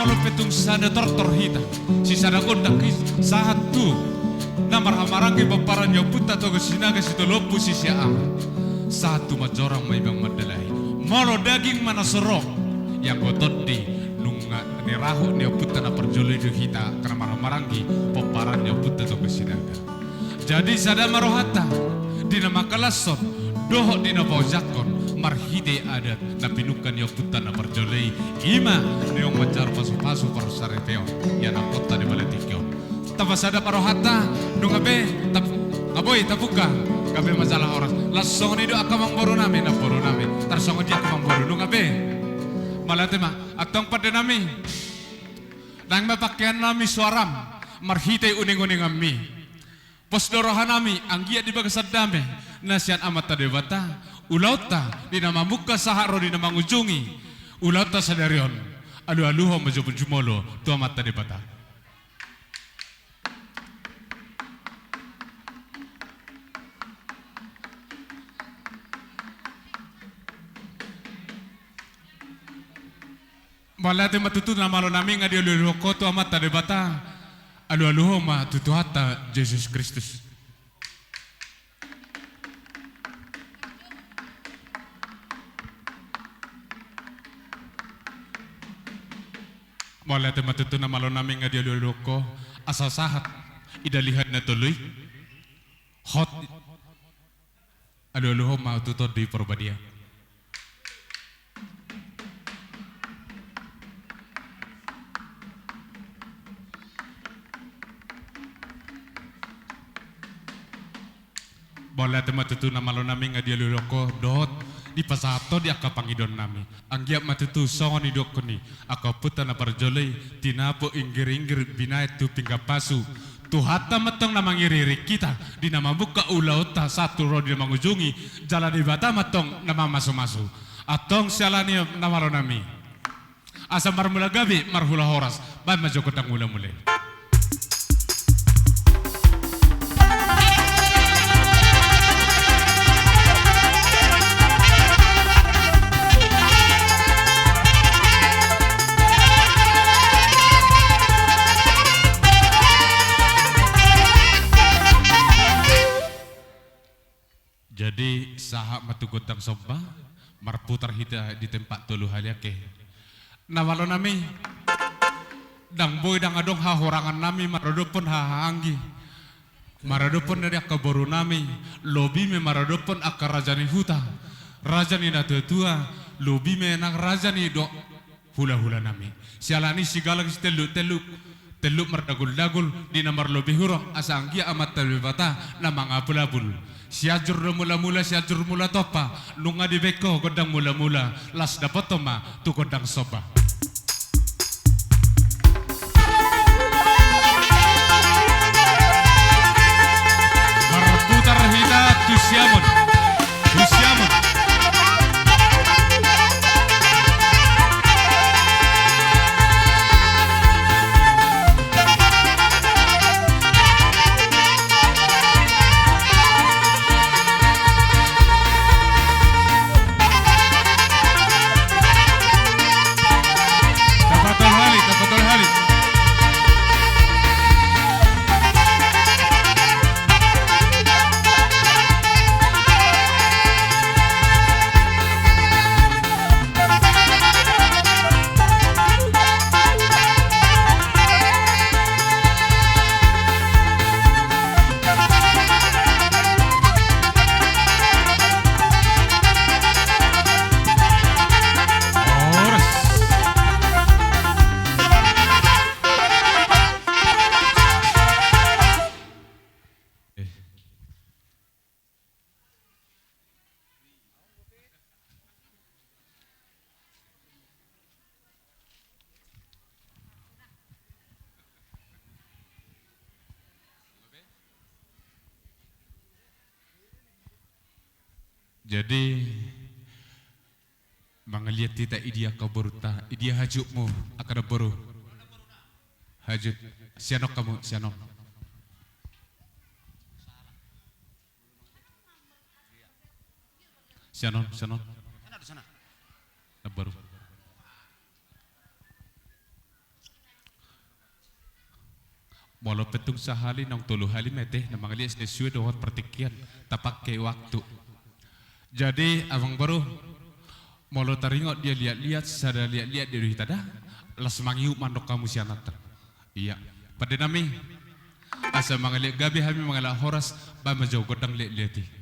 molo petung sada tortor hita si sada kondak sahat tu na marhamarangi paparan yo puta to sinaga si tolopu si siam satu majorang may bang madalay molo daging manasorok yang gotot di nunga ni raho ni puta na perjolo do hita karena marhamarangi paparan yo puta to sinaga jadi sada marohata di nama kalason doho di nama jakon marhide adat na pinukan yo puta na perjolei ima neong macar pasu-pasu parusarepeo ya na kota di Baletikyo tapasada parohata nung abe aboy tapuka kabe masalah oras lasong ni do akamang boru namin na boru namin tarsong di akamang boru nung abe malatema atong pada nami nang mapakyan nami suaram marhide uning-uning ami posdorohan nami anggia di bagasad dame nasian amat tadebata ulauta di nama muka saharo di nama ngujungi ulauta sadarion alu-aluho majupun jumolo tu amat tadi bata malate matutu nama lo nami ngadi alu-aluho ko tu amat tadi bata alu-aluho ma tutuhata Yesus Kristus. Mula tematutu na malo namin nga dialuloko asal sahat idalihan na tuloy hot aluluho maututo di porbadia mula tematutu na malo namin nga dialuloko dot di pasato di akapangidon nami anggiap matutu songon idoko ni akaputa na parjolay tinapo inggir-inggir binayat tu pingga pasu tuhata matong na mangiriri kita di nama buka ulauta satu ro di mangujungi jalan di bata matong nama masu-masu atong sialani namaro nami asam marmula gabi marhula horas ban majoko tang mula-mulai. Jadi sahak matugotang somba marputar hita di tempat tulu haliake. Nawalo nami dang boy dang adong hahorangan nami maradopon hahanggi. Maradopon dari akaboru nami lobi me maradopon akarajani huta. Rajani na tetua lobi me nang rajani do hula-hula nami. Sialani sigala kis teluk mardagul-dagul di namar lobi huro asanggia amat terbata na mangabul-abul. Siajur mula-mula siajur mula topa nunga di beko godang mula-mula las dapat toma tu godang soba marputar hita tu siamun Jadi mangaliat tita idia kaburuta idia hajukmu akan boru hajut sianok kamu sianok sianon baru Molo petung sahali nang tulu hali meteh na mga lias nesuwe dohot pertikian tapak ke waktu. Jadi abang baru molo taringot dia lihat-lihat sada lihat-lihat di tada las mangiu mandok kamu sianatan. Iya, pada nami asa mga lihat gabi kami mga horas ba majau godang lihat-lihati.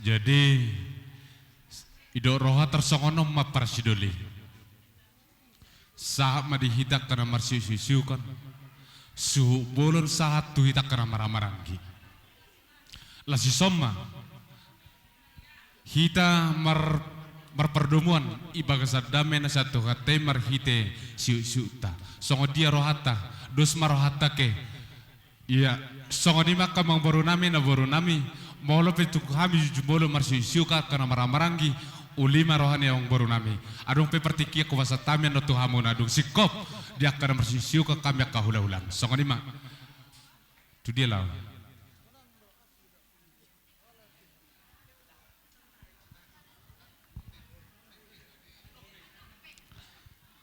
Jadi idok roha tersongono maparsidoli. Saat madihitak karena marsiu kan. Suhu bolon saat tu hitak karena maramarangi. Lasi soma. Hita marperdomuan ibagasa damen satu kate marhite siu-siuta. Songo dia rohata, dos marohata ke. Iya, songo ni makamang baru nami na baru nami. Molo petu kami jumolo marsiu ka kana maramarangi ulima rohani yang baru nami. Adung pe pertikia kuasa tamian no tuhamu adung sikop dia kana marsiu ka kami ka hula-hulang. Songo ni mak. Tu dia lah.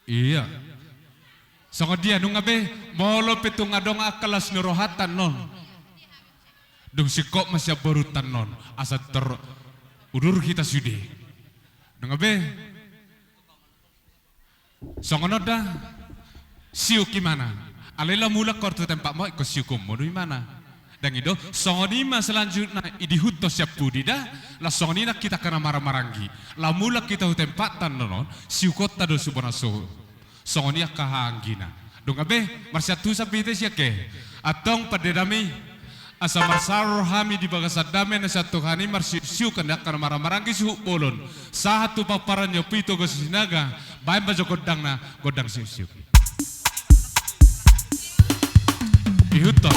Iya. Songo dia nung abe molo petu ngadong akalas nurohatan non. Dung sikop masih barutan non asa ter udur kita sude. Dung abe songono dah siu gimana? Alela mula kortu tempat mau ikut siu kumo di mana? Dan itu songonima selanjutnya idihuto siap pudida la songonina kita kena marah-maranggi la mula kita utempatan nonon siukota do subonaso songonia kahanggina dong abe marsyatu sapite siake atong padedami asa marsarur hami di bagasadame na satu hani marsiu kena kena marah-maranggi suhu bolon satu paparan nyopito gosinaga bae bajo godang na godang siu ihuto.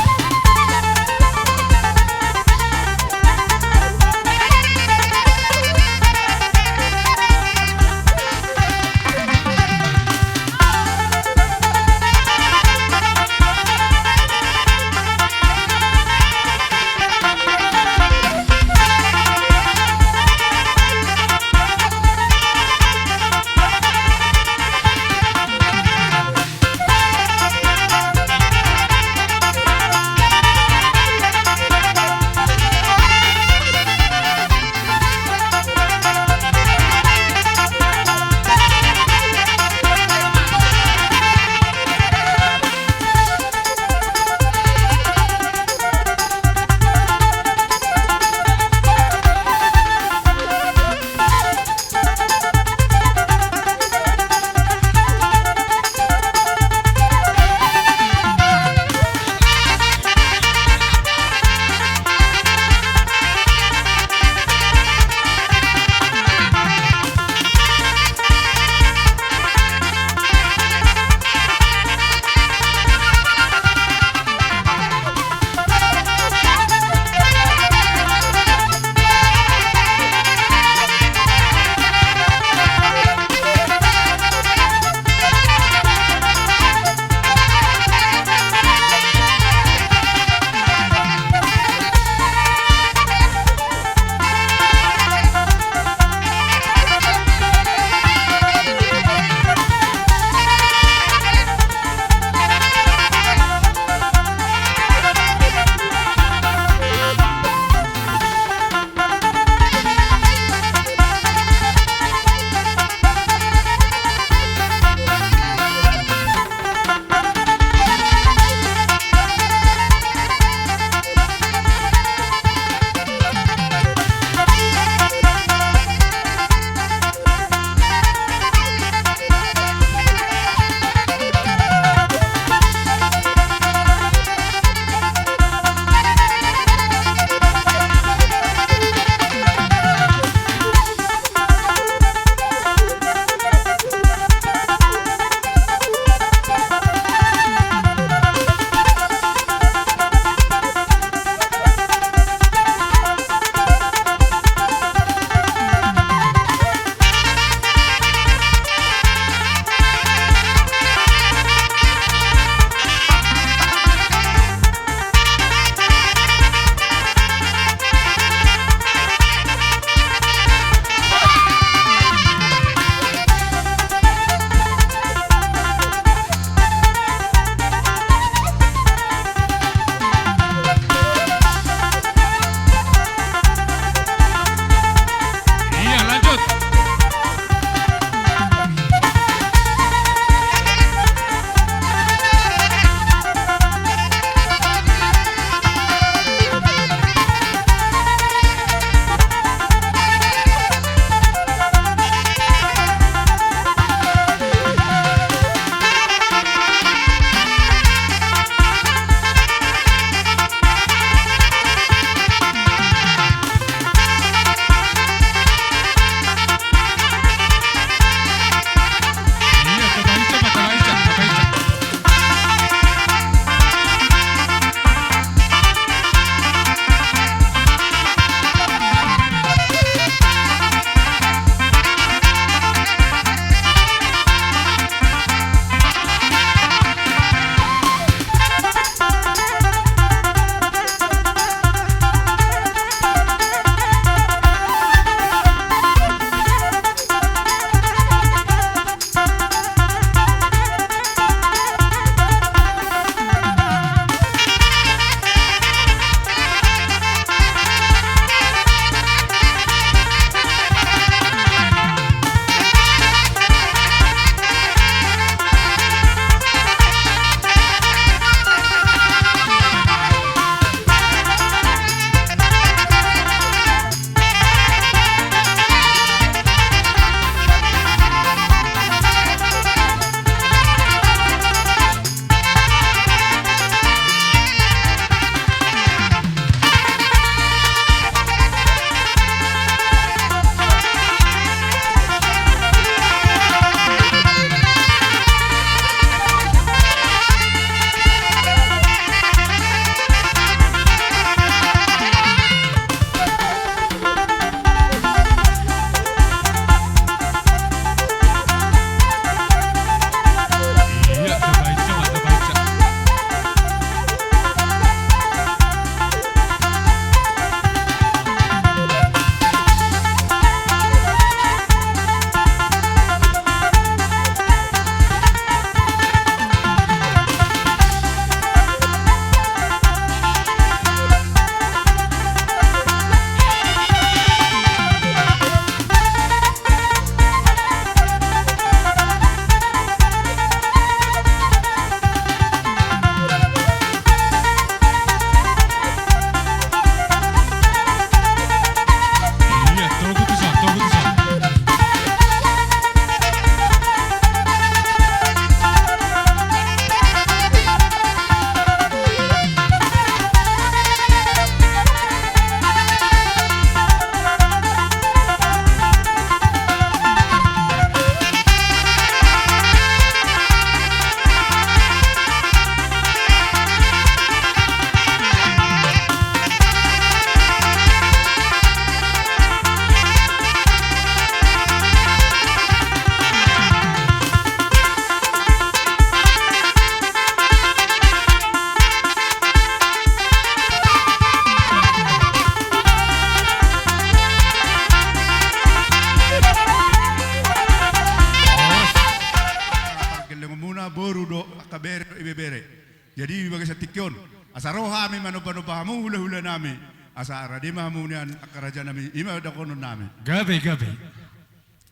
bagai satikyon. Asa roha mi manupa-nupa hamu hula-hula nami. Asa aradima hamu nian akaraja nami ima dakonon nami. Gabi.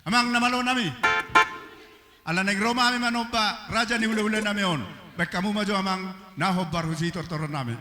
Amang namalo nami. Ala neng Roma mi manupa raja ni hula-hula nami on. Baik kamu maju amang nahob barusi tor-toron nami.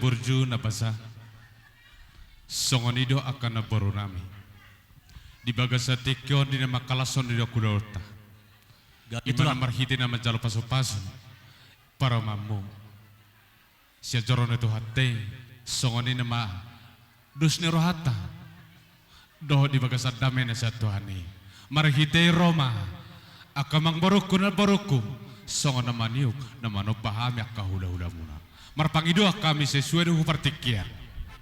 burju na basa songonido akan na borunami di bagasa tekyon di na makalason di kulota itulah marhiti na majalo paso-paso para mamu siya joron itu hati songoni na ma dus ni rohata doh di bagasa damai na sa Tuhani marhiti Roma akamang baruku na baruku songon na maniuk na manopahami akahula-hula muna marpangidua kami sesuai dengan partikian.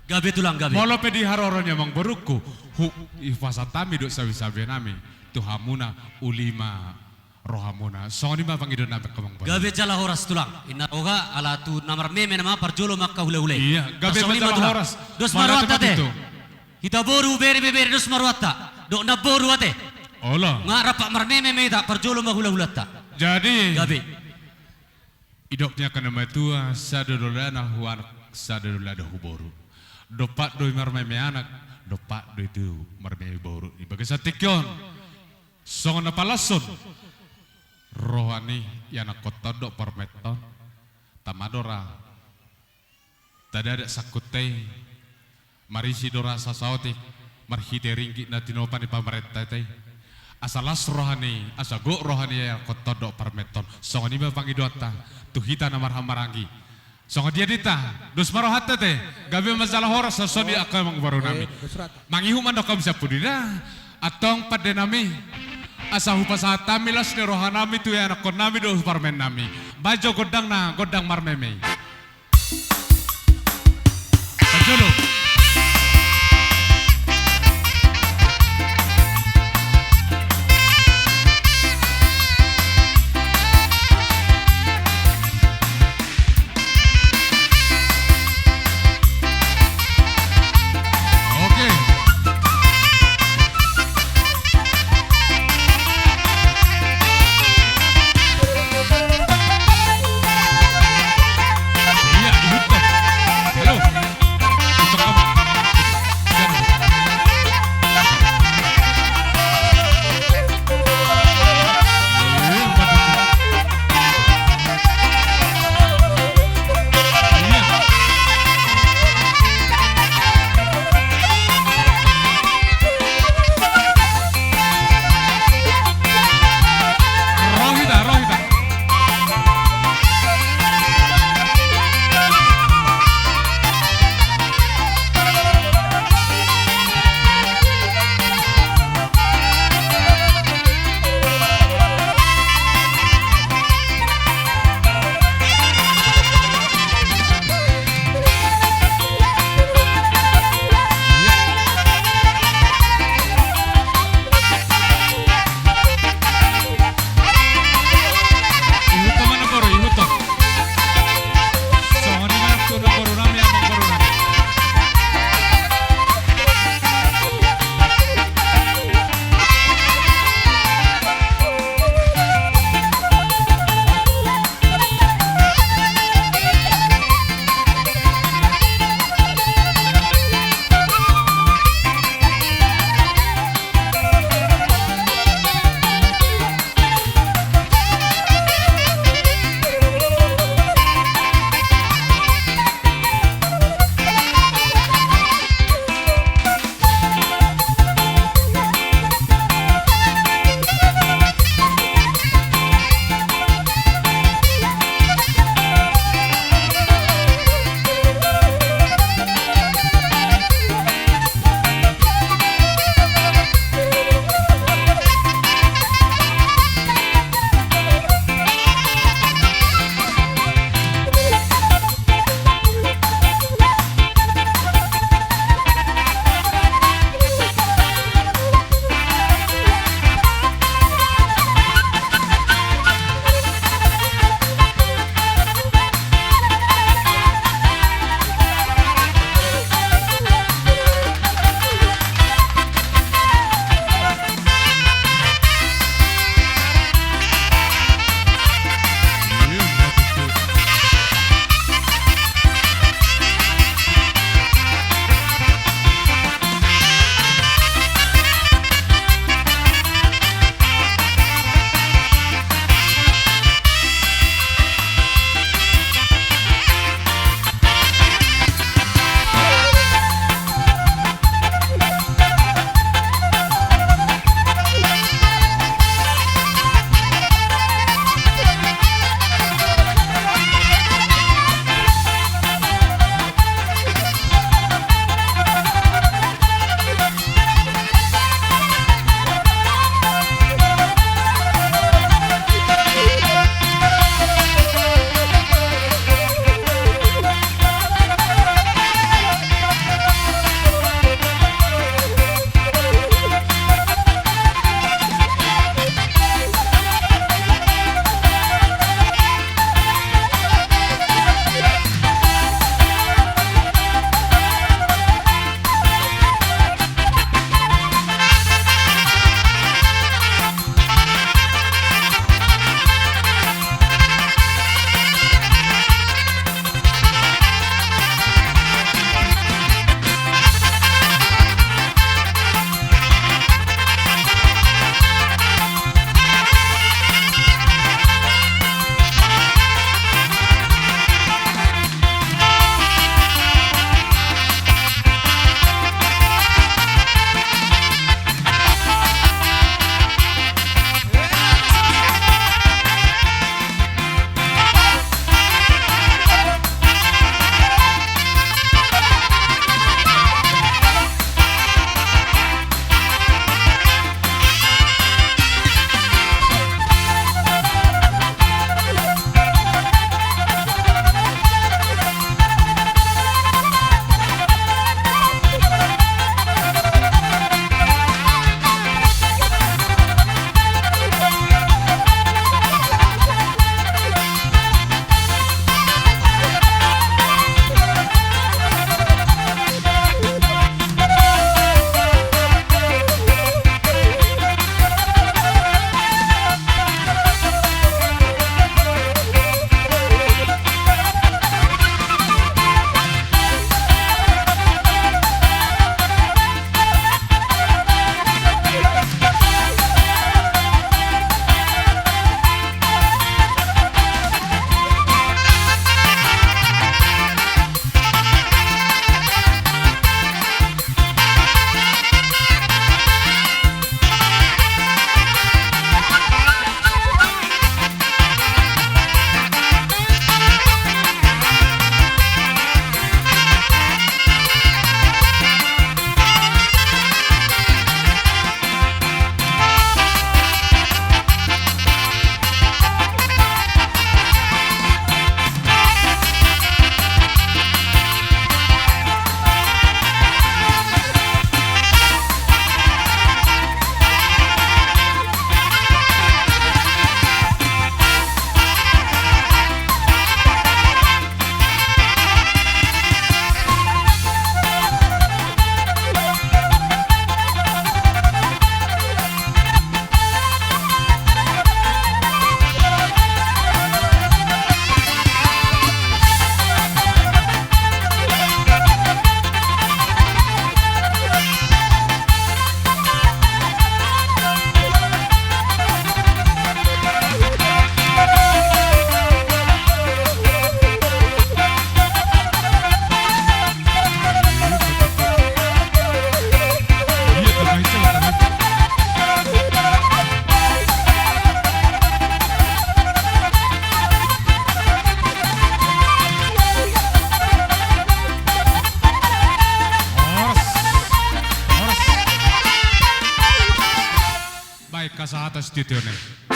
Gabe tulang gabe. Molo pedi haroronya mang beruku, ifasatami dok sabi-sabi nami, tuhamuna ulima rohamuna. Soni ma pangidua nabe kamang baru. Gabe jala horas tulang. Inna oga ala tu namar meme nama parjolo makka hule-hule. Iya, gabe Tasong lima jala tulang. horas. Dos Mana marwata tempat teh. itu? Kita boru beri dos marwata. Dok na boru ate. Olah. Ngarap pak mar meme meta parjolo ma hula-hula ta. Jadi, Gabe. idoknya kena matua sadodolana huan sadodolada huboru. Dopak doi marmeme anak, dopak doi itu marmeme boru. Ibagai satikyon, songon palason. Rohani yana kotodok parmeton, tamadora. Tada ada sakutei, marisi dora sasautik, marhite ringkit na tinopan di pamerintah teh. Asalas rohani, asago rohani ya kotodok parmeton. Songon iba pangidota, tuhita na marhamarangi. Songon dia dita, dos marohata teh, gabe masalah horas sasoni akan mangbaru nami. Mangihuman dok bisa pudina, atong pada nami. Asa hupasata milas ni rohanami tu ya anak nami do parmen nami. Bajo godang marmeme. Bajolo. Oke. Iya, ihut deh. Halo. Untuk ka sa atas titione.